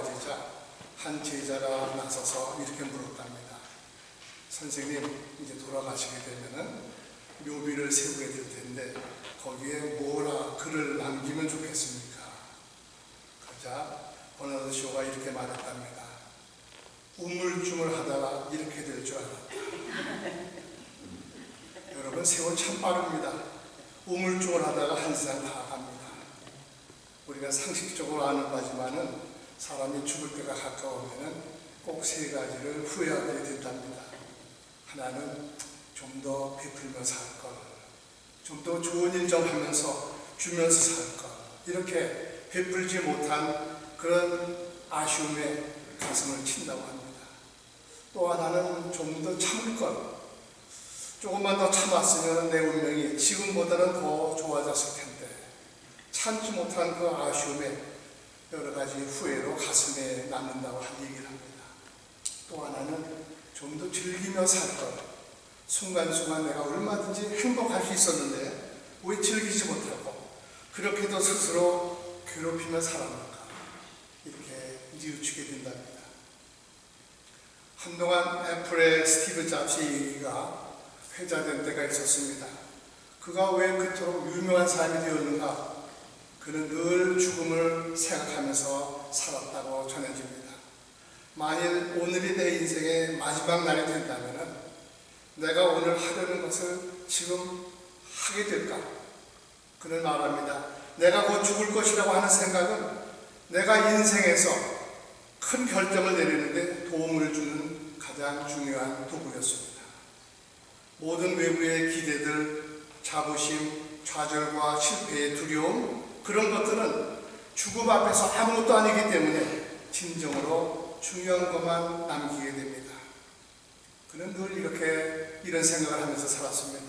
좋아지자 한 제자가 나서서 이렇게 물었답니다. 선생님, 이제 돌아가시게 되면은 묘비를 세우게 될 텐데 거기에 뭐라 글을 남기면 좋겠습니까? 그러자 버나드쇼가 이렇게 말했답니다. 우물쭈물 하다가 이렇게 될 줄 알았다. 여러분, 세월 참 빠릅니다. 우물쭈물 하다가 한 세상 다 갑니다. 우리가 상식적으로 아는 바지만은 사람이 죽을 때가 가까우면은 꼭 세 가지를 후회하게 된답니다. 하나는 좀 더 베풀며 살 것, 좀 더 좋은 일 좀 하면서 주면서 살 것, 이렇게 베풀지 못한 그런 아쉬움에 가슴을 친다고 합니다. 또 하나는 좀 더 참을 것, 조금만 더 참았으면 내 운명이 지금보다는 더 좋아졌을 텐데 참지 못한 그 아쉬움에 여러 가지 후회로 가슴에 남는다고 한 얘기를 합니다. 또 하나는 좀 더 즐기며 살 것, 순간순간 내가 얼마든지 행복할 수 있었는데 왜 즐기지 못하고 그렇게도 스스로 괴롭히며 살았는가, 이렇게 뉘우치게 된답니다. 한동안 애플의 스티브 잡스가 회자된 때가 있었습니다. 그가 왜 그토록 유명한 사람이 되었는가? 그는 늘 죽음을 생각하면서 살았다고 전해집니다. 만일 오늘이 내 인생의 마지막 날이 된다면 내가 오늘 하려는 것을 지금 하게 될까? 그는 말합니다. 내가 곧 죽을 것이라고 하는 생각은 내가 인생에서 큰 결정을 내리는데 도움을 주는 가장 중요한 도구였습니다. 모든 외부의 기대들, 자부심, 좌절과 실패의 두려움, 그런 것들은 죽음 앞에서 아무것도 아니기 때문에 진정으로 중요한 것만 남기게 됩니다. 그는 늘 이렇게 이런 생각을 하면서 살았습니다.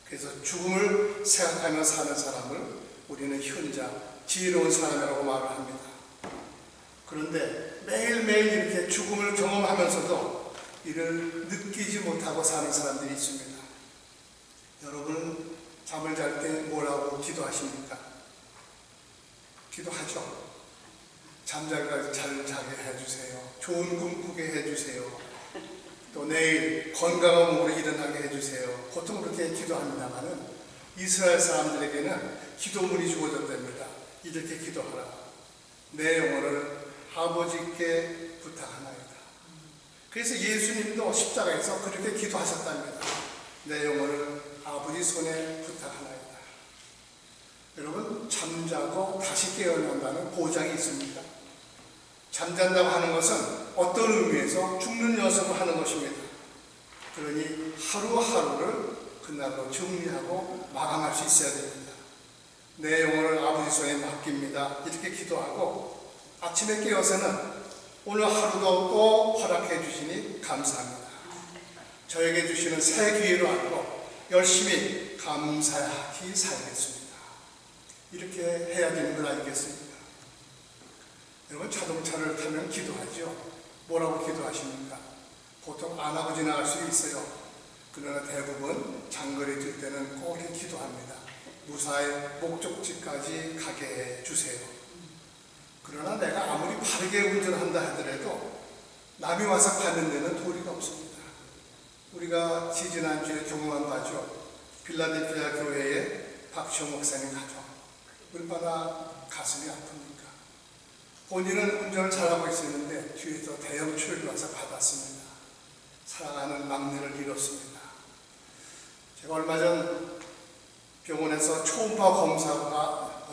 그래서 죽음을 생각하며 사는 사람을 우리는 현자, 지혜로운 사람이라고 말을 합니다. 그런데 매일매일 이렇게 죽음을 경험하면서도 이를 느끼지 못하고 사는 사람들이 있습니다. 여러분, 잠을 잘 때 뭐라고 기도하십니까? 기도하죠. 잠잘 잘 자게 해주세요. 좋은 꿈 꾸게 해주세요. 또 내일 건강한 몸으로 일어나게 해주세요. 보통 그렇게 기도합니다만은 이스라엘 사람들에게는 기도문이 주어졌답니다. 이렇게 기도하라. 내 영혼을 아버지께 부탁하나이다. 그래서 예수님도 십자가에서 그렇게 기도하셨답니다. 내 영혼을 아버지 손에 부탁하나이다. 여러분, 잠자고 다시 깨어난다는 보장이 있습니다. 잠잔다고 하는 것은 어떤 의미에서 죽는 연습을 하는 것입니다. 그러니 하루하루를 그날로 정리하고 마감할 수 있어야 됩니다. 내 영혼을 아버지 손에 맡깁니다. 이렇게 기도하고 아침에 깨어서는 오늘 하루도 또 허락해 주시니 감사합니다. 저에게 주시는 새 기회로 알고 열심히 감사히 살겠습니다. 이렇게 해야 되는 건 아니겠습니까? 여러분, 자동차를 타면 기도하죠. 뭐라고 기도하십니까? 보통 안 하고 지나갈 수 있어요. 그러나 대부분 장거리 뛸 때는 꼭 이렇게 기도합니다. 무사히 목적지까지 가게 해주세요. 그러나 내가 아무리 바르게 운전한다 하더라도 남이 와서 가는 데는 도리가 없습니다. 우리가 지지난주에 경험한 바죠. 필라델피아 교회에 박시호 목사님 가죠. 얼마나 가슴이 아픕니까? 본인은 운전을 잘하고 있었는데 뒤에서 대형 추격이 와서 받았습니다. 사랑하는 막내를 잃었습니다. 제가 얼마 전 병원에서 초음파 검사가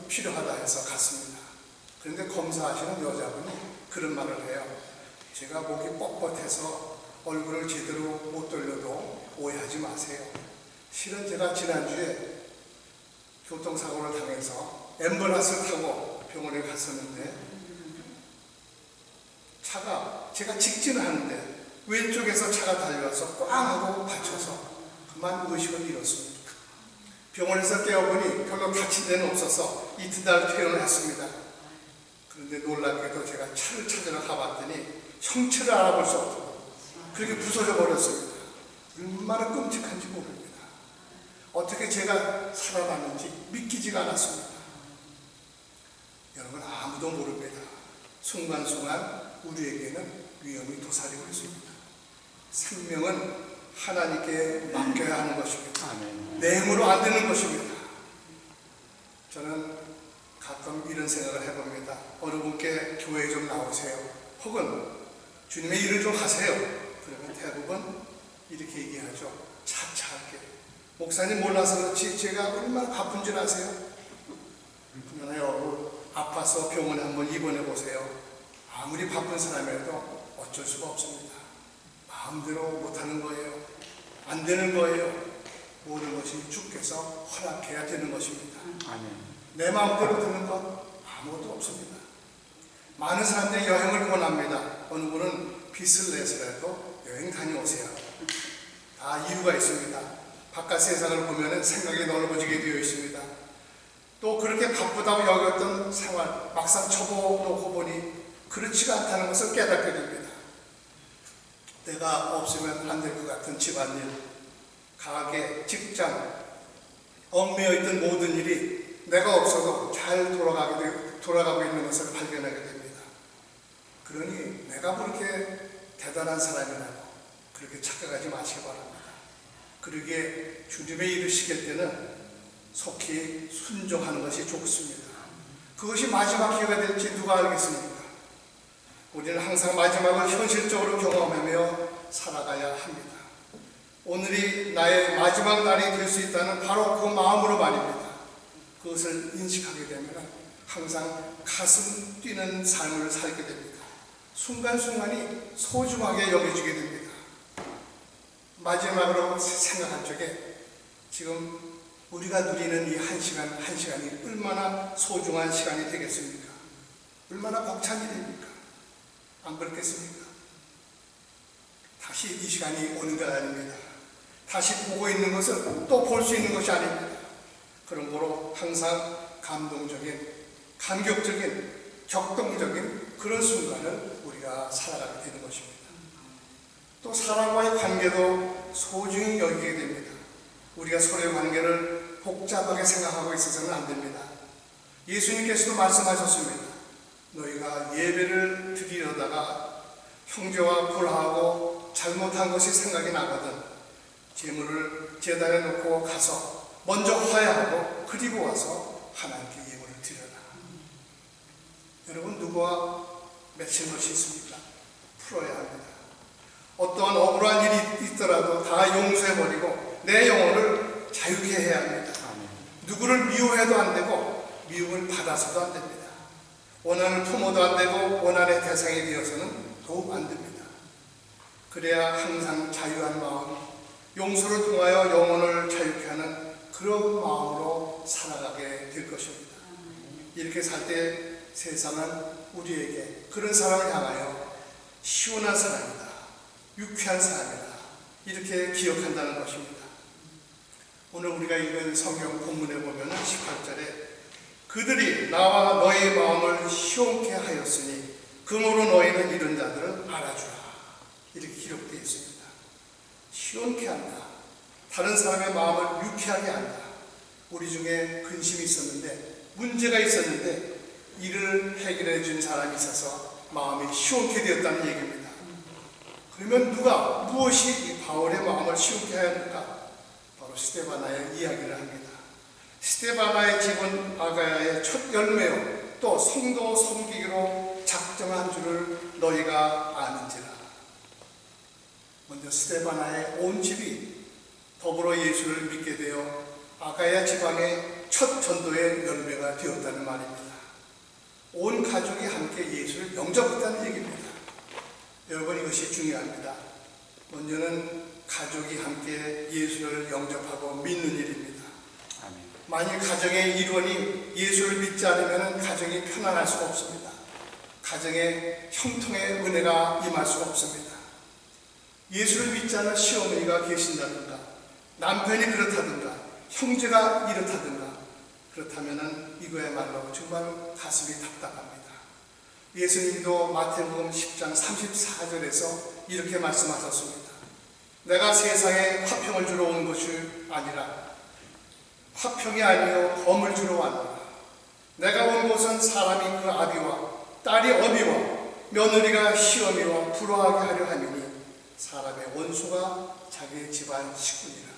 필요하다 해서 갔습니다. 그런데 검사하시는 여자분이 그런 말을 해요. 제가 목이 뻣뻣해서 얼굴을 제대로 못 돌려도 오해하지 마세요. 실은 제가 지난주에 교통사고를 당해서 앰뷸런스를 타고 병원에 갔었는데 차가 제가 직진을 하는데 왼쪽에서 차가 달려와서 꽝 하고 받쳐서 그만 의식을 잃었습니다. 병원에서 깨어보니 별로 다친 데는 없어서 이튿날 퇴원을 했습니다. 그런데 놀랍게도 제가 차를 찾으러 가봤더니 형체를 알아볼 수 없고 그렇게 부서져 버렸습니다. 얼마나 끔찍한지 모릅니다. 어떻게 제가 살아났는지 믿기지가 않았습니다. 여러분, 아무도 모릅니다. 순간순간 우리에게는 위험이 도사리고 있습니다. 생명은 하나님께 맡겨야 하는 것입니다. 내 힘으로 안 되는 것입니다. 저는 가끔 이런 생각을 해봅니다. 어느 분께 교회에 좀 나오세요. 혹은 주님의 일을 좀 하세요. 그러면 대부분 이렇게 얘기하죠. 차차하게. 목사님 몰라서 그렇지 제가 얼마나 바쁜 줄 아세요? 그러나요, 아파서 병원에 한번 입원해 보세요. 아무리 바쁜 사람이라도 어쩔 수가 없습니다. 마음대로 못하는 거예요. 안 되는 거예요. 모든 것이 주께서 허락해야 되는 것입니다. 내 마음대로 되는 건 아무것도 없습니다. 많은 사람들이 여행을 권합니다. 어느 분은 빚을 내서라도 여행 다녀오세요. 다 이유가 있습니다. 바깥 세상을 보면 생각이 넓어지게 되어 있습니다. 또 그렇게 바쁘다고 여겼던 생활 막상 접어놓고 보니 그렇지가 않다는 것을 깨닫게 됩니다. 내가 없으면 안 될 것 같은 집안일, 가게, 직장, 얽매여 있던 모든 일이 내가 없어도 잘 돌아가고 있는 것을 발견하게 됩니다. 그러니 내가 그렇게 대단한 사람이라고 그렇게 착각하지 마시기 바랍니다. 그러기에 주님의 일을 시킬 때는 속히 순종하는 것이 좋습니다. 그것이 마지막 기회가 될지 누가 알겠습니까? 우리는 항상 마지막을 현실적으로 경험하며 살아가야 합니다. 오늘이 나의 마지막 날이 될 수 있다는 바로 그 마음으로 말입니다. 그것을 인식하게 되면 항상 가슴 뛰는 삶을 살게 됩니다. 순간순간이 소중하게 여겨지게 됩니다. 마지막으로 생각한 적에 지금 우리가 누리는 이 한 시간이 얼마나 소중한 시간이 되겠습니까? 얼마나 벅찬 일입니까? 안 그렇겠습니까? 다시 이 시간이 오는 것 아닙니다. 다시 보고 있는 것은 또 볼 수 있는 것이 아닙니다. 그러므로 항상 감동적인, 감격적인, 격동적인 그런 순간을 우리가 살아가게 되는 것입니다. 또 사람과의 관계도 소중히 여기게 됩니다. 우리가 서로의 관계를 복잡하게 생각하고 있어서는 안 됩니다. 예수님께서도 말씀하셨습니다. 너희가 예배를 드리려다가 형제와 불화하고 잘못한 것이 생각이 나거든 제물을 제단에 놓고 가서 먼저 화해하고 그리고 와서 하나님께 예물을 드려라. 여러분 누구와 맺힌 것이 있습니까? 풀어야 합니다. 어떠한 억울한 일이 있더라도 다 용서해버리고 내 영혼을 자유케 해야 합니다. 누구를 미워해도 안 되고 미움을 받아서도 안 됩니다. 원한을 품어도 안 되고 원한의 대상이 되어서는 더욱 안 됩니다. 그래야 항상 자유한 마음, 용서를 통하여 영혼을 자유케 하는 그런 마음으로 살아가게 될 것입니다. 이렇게 살 때 세상은 우리에게 그런 사람을 향하여 시원한 사람이다, 유쾌한 사람이다 이렇게 기억한다는 것입니다. 오늘 우리가 읽은 성경 본문에 보면 18절에 그들이 나와 너의 마음을 시원케 하였으니 그러므로 너희는 이런 자들을 알아주라 이렇게 기록되어 있습니다. 시원케 한다. 다른 사람의 마음을 유쾌하게 한다. 우리 중에 근심이 있었는데 문제가 있었는데 이를 해결해 준 사람이 있어서 마음이 시원케 되었다는 얘기입니다. 그러면 누가 무엇이 이 바울의 마음을 시원케 하였는가? 바로 스데바나의 이야기를 합니다. 스데바나의 집은 아가야의 첫 열매요 또 성도 섬기기로 작정한 줄을 너희가 아는지라. 먼저 스데바나의 온 집이 더불어 예수를 믿게 되어 아가야 지방의 첫 전도의 열매가 되었다는 말입니다. 온 가족이 함께 예수를 영접했다는 얘기입니다. 여러분 이것이 중요합니다. 먼저는 가족이 함께 예수를 영접하고 믿는 일입니다. 만일 가정의 일원이 예수를 믿지 않으면 가정이 편안할 수가 없습니다. 가정에 형통의 은혜가 임할 수가 없습니다. 예수를 믿지 않은 시어머니가 계신다든가 남편이 그렇다든가 형제가 이렇다든가 그렇다면 이거야말로 정말 가슴이 답답합니다. 예수님도 마태복음 10장 34절에서 이렇게 말씀하셨습니다. 내가 세상에 화평을 주러 온 것이 아니라 화평이 아니요 범을 주러 왔노라. 내가 온 곳은 사람이 그 아비와 딸이 어미와 며느리가 시어미와 불화하게 하려 함이니 사람의 원수가 자기의 집안 식구니라.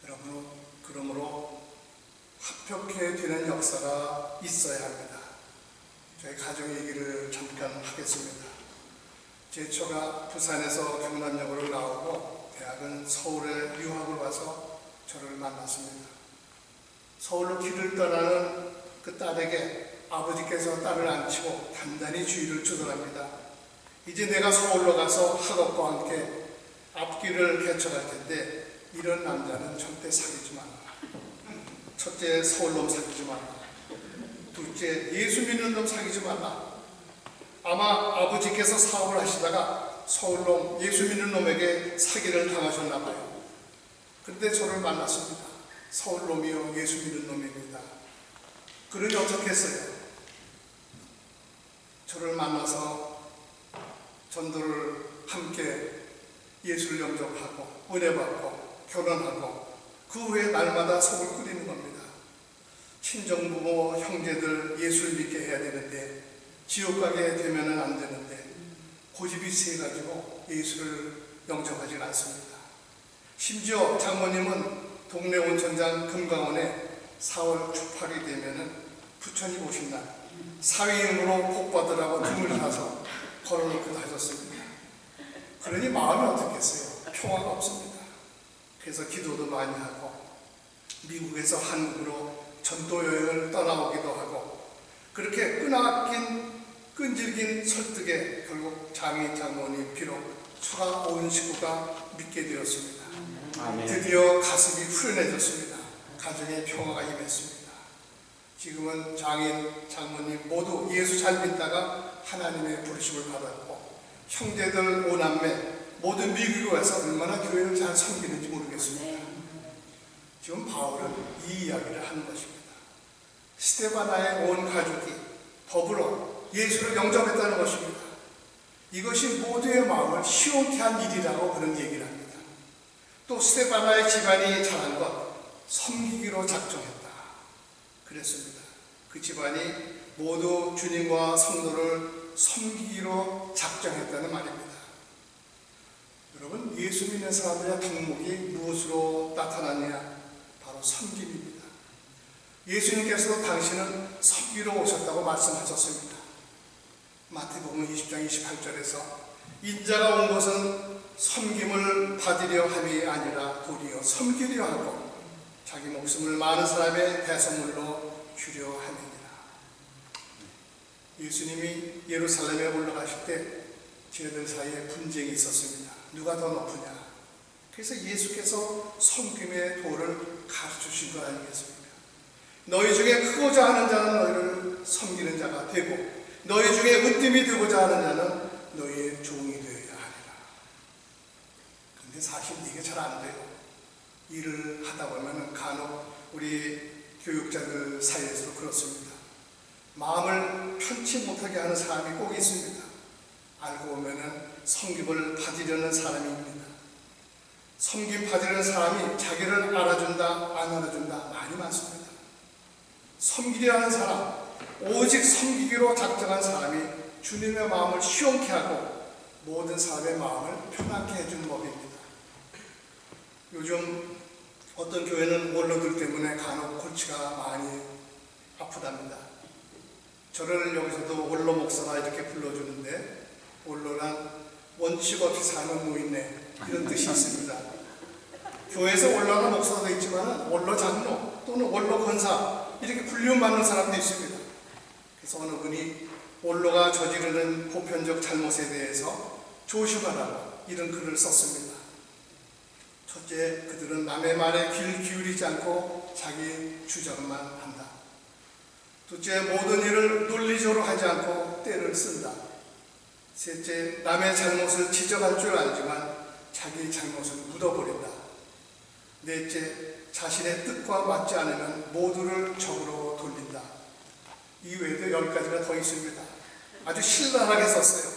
여러분, 그러므로 합격해야 되는 역사가 있어야 합니다. 저희 가정 얘기를 잠깐 하겠습니다. 제 처가 부산에서 경남역으로 나오고 대학은 서울에 유학을 와서 저를 만났습니다. 서울로 길을 떠나는 그 딸에게 아버지께서 딸을 안치고 단단히 주의를 주더랍니다. 이제 내가 서울로 가서 학업과 함께 앞길을 개척할 텐데 이런 남자는 절대 사귀지 마라. 첫째, 서울놈 사귀지 마라. 둘째, 예수 믿는 놈 사귀지 마라. 아마 아버지께서 사업을 하시다가 서울놈, 예수 믿는 놈에게 사기를 당하셨나 봐요. 그런데 저를 만났습니다. 서울놈이요, 예수 믿는 놈입니다. 그러니 어떻게 했어요? 저를 만나서 전도를 함께 예수를 영접하고 은혜 받고 결혼하고 그 후에 날마다 속을 끓이는 겁니다. 친정부모, 형제들 예수를 믿게 해야 되는데 지옥 가게 되면은 안 되는데 고집이 세가지고 예수를 영접하지 않습니다. 심지어 장모님은 동네 온천장 금강원에 4월 초팔이 되면은 부처님 오신 날 사위임으로 복 받으라고 등을 사서 걸어놓고 하셨습니다. 그러니 마음이 어떻겠어요? 평화가 없습니다. 그래서 기도도 많이 하고 미국에서 한국으로 전도 여행을 떠나오기도 하고 그렇게 끈질긴 설득에 결국 장모님 비록 처가 온 식구가 믿게 되었습니다. 아멘. 드디어 가슴이 후련해졌습니다. 가정의 평화가 임했습니다. 지금은 장모님 모두 예수 잘 믿다가 하나님의 부르심을 받았고 형제들 오남매 모두 미국에 와서 얼마나 교회를 잘 섬기는지 모르겠습니다. 지금 바울은 이 이야기를 하는 것입니다. 스데바나의 온 가족이 더불어 예수를 영접했다는 것입니다. 이것이 모두의 마음을 시원케 한 일이라고 그런 얘기를 합니다. 또 스데바나의 집안이 잘한 것 섬기기로 작정했다. 그랬습니다. 그 집안이 모두 주님과 성도를 섬기기로 작정했다는 말입니다. 여러분, 예수 믿는 사람들의 덕목이 무엇으로 나타나느냐? 바로 섬김입니다. 예수님께서도 당신은 섬기러 오셨다고 말씀하셨습니다. 마태복음 20장 28절에서 인자가 온 것은 섬김을 받으려 함이 아니라 도리어 섬기려 하고 자기 목숨을 많은 사람의 대선물로 주려 함이니라. 예수님이 예루살렘에 올라가실 때 제자들 사이에 분쟁이 있었습니다. 누가 더 높으냐? 그래서 예수께서 섬김의 도를 가르쳐주신 것 아니겠습니까? 너희 중에 크고자 하는 자는 너희를 섬기는 자가 되고 너희 중에 으뜸이 되고자 하는 자는 너희의 종이 되어야 하리라. 그런데 사실 이게 잘 안 돼요. 일을 하다 보면 간혹 우리 교육자들 사이에서도 그렇습니다. 마음을 편치 못하게 하는 사람이 꼭 있습니다. 알고 보면 섬김을 받으려는 사람입니다. 섬김 받으려는 사람이 자기를 알아준다 안 알아준다 말이 많습니다. 섬기려 하는 사람, 오직 섬기기로 작정한 사람이 주님의 마음을 시원케 하고 모든 사람의 마음을 편하게 해주는 법입니다. 요즘 어떤 교회는 원로들 때문에 간혹 골치가 많이 아프답니다. 저를 여기서도 원로 목사라 이렇게 불러주는데 원로란 원칙 없이 사는 노인네 이런 뜻이 있습니다. 교회에서 원로나 목사도 있지만 원로 장로 또는 원로 권사 이렇게 불리움받는 사람도 있습니다. 그래서 어느 분이 원로가 저지르는 보편적 잘못에 대해서 조심하라고 이런 글을 썼습니다. 첫째, 그들은 남의 말에 귀를 기울이지 않고 자기 주장만 한다. 둘째, 모든 일을 논리적으로 하지 않고 때를 쓴다. 셋째, 남의 잘못을 지적할 줄 알지만 자기 잘못을 묻어버린다. 넷째, 자신의 뜻과 맞지 않으면 모두를 적으로 돌린다. 이 외에도 10가지가 더 있습니다. 아주 신랄하게 썼어요.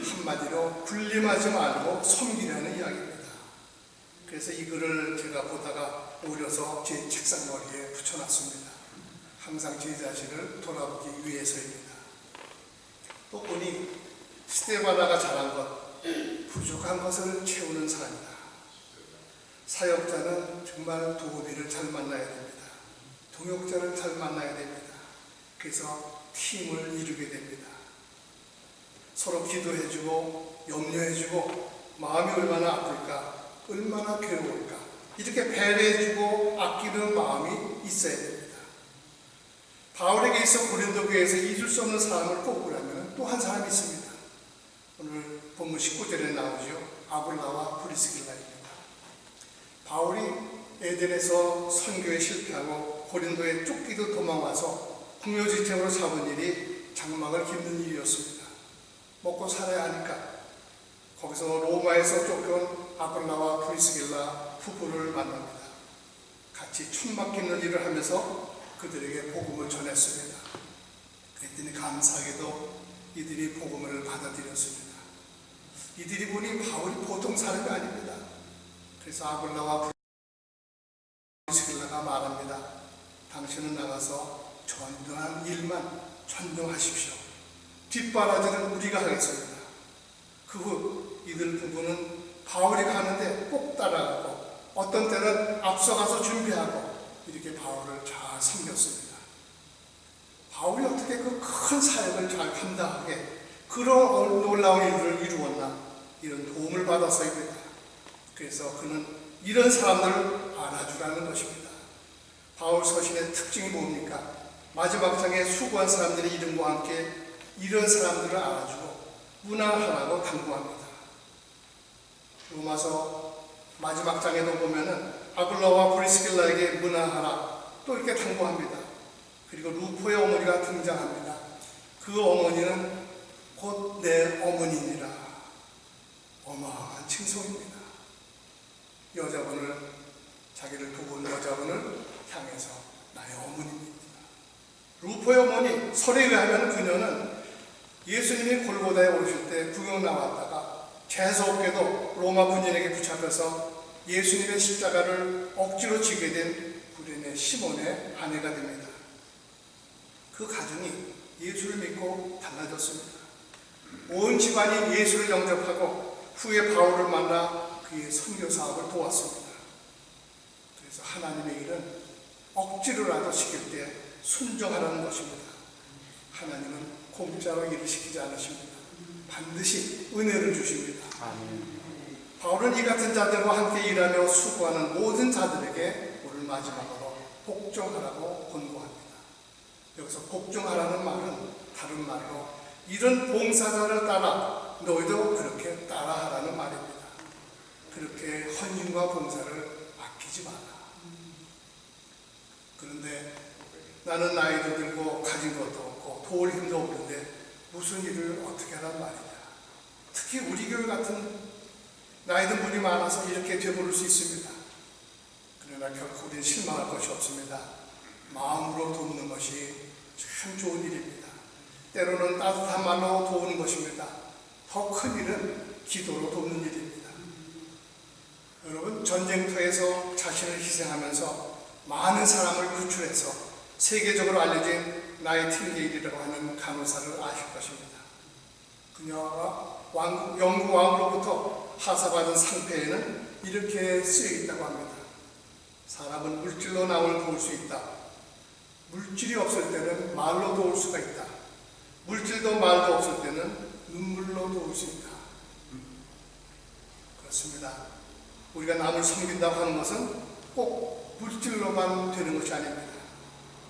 한마디로 군림하지 말고 섬기라는 이야기입니다. 그래서 이 글을 제가 보다가 오려서 제 책상 머리에 붙여놨습니다. 항상 제 자신을 돌아보기 위해서입니다. 또 보니 스데바나가 잘한 것, 부족한 것을 채우는 사람이다. 사역자는 정말 도우미를 잘 만나야 됩니다. 동역자를 잘 만나야 됩니다. 그래서 팀을 이루게 됩니다. 서로 기도해주고 염려해주고 마음이 얼마나 아플까, 얼마나 괴로울까, 이렇게 배려해주고 아끼는 마음이 있어야 됩니다. 바울에게 있어 고린도 교회에서 잊을 수 없는 사람을 꼽으라면 또 한 사람이 있습니다. 오늘 본문 19절에 나오죠. 아굴라와 브리스길라입니다. 바울이 에덴에서 선교에 실패하고 고린도에 쫓기도 도망와서 궁여지책으로 잡은 일이 장막을 깁는 일이었습니다. 먹고 살아야 하니까 거기서 로마에서 쫓겨온 아굴라와 브리스길라 부부를 만납니다. 같이 천막 깁는 일을 하면서 그들에게 복음을 전했습니다. 그랬더니 감사하게도 이들이 복음을 받아들였습니다. 이들이 보니 바울이 보통 사람이 아닙니다. 그래서 아굴라와 브리스길라가 말합니다. 당신은 나가서 전등한 일만 전등하십시오. 뒷바라지는 우리가 하겠습니다. 그 후 이들 부부는 바울이 가는데 꼭 따라가고 어떤 때는 앞서가서 준비하고 이렇게 바울을 잘 섬겼습니다. 바울이 어떻게 그 큰 사역을 잘 감당하게 그런 놀라운 일을 이루었나, 이런 도움을 받아서입니다. 그래서 그는 이런 사람들을 알아주라는 것입니다. 바울 서신의 특징이 뭡니까? 마지막 장에 수고한 브리스길라의 이름과 함께 이런 사람들을 알아주고 문안하라고 당부합니다. 로마서 마지막 장에도 보면은 아굴라와 브리스길라에게 문안하라 또 이렇게 당부합니다. 그리고 루포의 어머니가 등장합니다. 그 어머니는 곧 내 어머니니라. 어마어마한 칭송입니다. 여자분을, 자기를 두고 여자분을 향해서 나의 어머니입니다. 루포의 어머니, 설에 의하면 그녀는 예수님이 골고다에 오실 때 구경 나왔다가 재수없게도 로마 군인에게 붙잡혀서 예수님의 십자가를 억지로 지게 된 구레네 시몬의 아내가 됩니다. 그 가정이 예수를 믿고 달라졌습니다. 온 집안이 예수를 영접하고 후에 바울을 만나 그의 선교 사업을 도왔습니다. 그래서 하나님의 일은 억지로라도 시킬 때 순종하라는 것입니다. 하나님은 공짜로 일을 시키지 않으십니다. 반드시 은혜를 주십니다. 바울은 이 같은 자들과 함께 일하며 수고하는 모든 자들에게 오늘 마지막으로 복종하라고 권고합니다. 여기서 복종하라는 말은 다른 말로 이런 봉사자를 따라 너희도 그렇게 따라하라는 말입니다. 그렇게 헌신과 봉사를 아끼지 마라. 그런데 나는 나이도 들고 가진 것도 없고 도울 힘도 없는데 무슨 일을 어떻게 하란 말이냐. 특히 우리 교회 같은 나이 든 분이 많아서 이렇게 되버릴 수 있습니다. 그러나 결코 우리는 실망할 것이 없습니다. 마음으로 돕는 것이 참 좋은 일입니다. 때로는 따뜻한 말로 도우는 것입니다. 더 큰 일은 기도로 돕는 일입니다. 여러분, 전쟁터에서 자신을 희생하면서 많은 사람을 구출해서 세계적으로 알려진 나이팅게일이라고 하는 간호사를 아실 것입니다. 그녀가 영국 왕으로부터 하사받은 상패에는 이렇게 쓰여 있다고 합니다. 사람은 물질로 남을 도울 수 있다. 물질이 없을 때는 말로 도울 수가 있다. 물질도 말도 없을 때는 눈물로 도울 수 있다. 그렇습니다. 우리가 남을 섬긴다고 하는 것은 꼭 물질로만 되는 것이 아닙니다.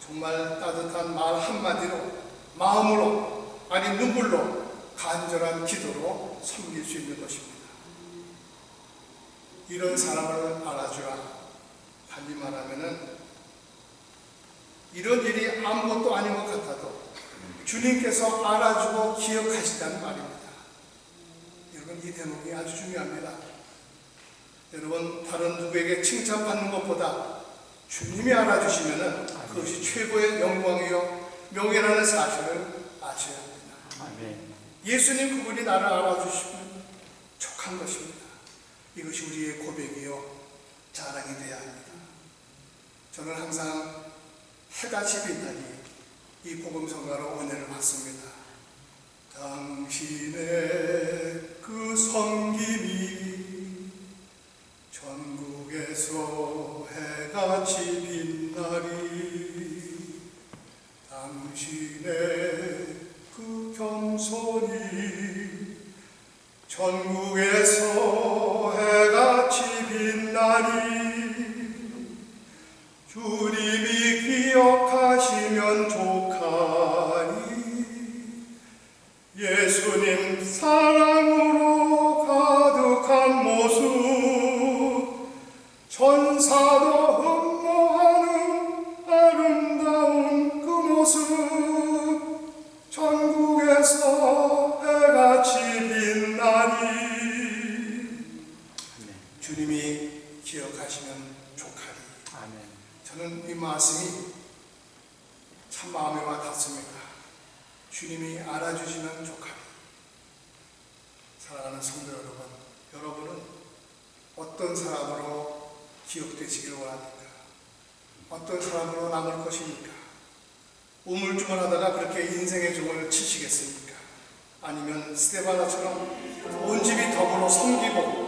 정말 따뜻한 말 한마디로, 마음으로, 아니 눈물로, 간절한 기도로 섬길 수 있는 것입니다. 이런 사람을 알아주라. 달리 말하면은 이런 일이 아무것도 아닌 것 같아도 주님께서 알아주고 기억하시다는 말입니다. 여러분, 이 대목이 아주 중요합니다. 여러분, 다른 누구에게 칭찬받는 것보다 주님이 알아주시면 그것이 최고의 영광이요 명예라는 사실을 아셔야 합니다. 아멘. 예수님 그분이 나를 알아주시면 족한 것입니다. 이것이 우리의 고백이요 자랑이 되어야 합니다. 저는 항상 해같이 빛나니 이 복음성가로 은혜를 받습니다. 당신의 그 섬김이 전국에서 해같이 빛나리. 당신의 그 겸손이 전국에서 해같이 빛나리. 주님이 기억하시면 족하리. 예수님 사랑으로 가득한 모습, 천사도 흠모하는 아름다운 그 모습, 전국에서 해같이 빛나리. 주님이 기억하시면 족하리. 저는 이 말씀이 참 마음에 와 닿습니다. 주님이 알아주시면 족하리. 사랑하는 성도 여러분, 여러분은 어떤 사람으로 기억되시길 원합니까? 어떤 사람으로 남을 것입니까? 우물쭈물하다가 그렇게 인생의 종을 치시겠습니까? 아니면 스데바나처럼 온 집이 더불어 섬기고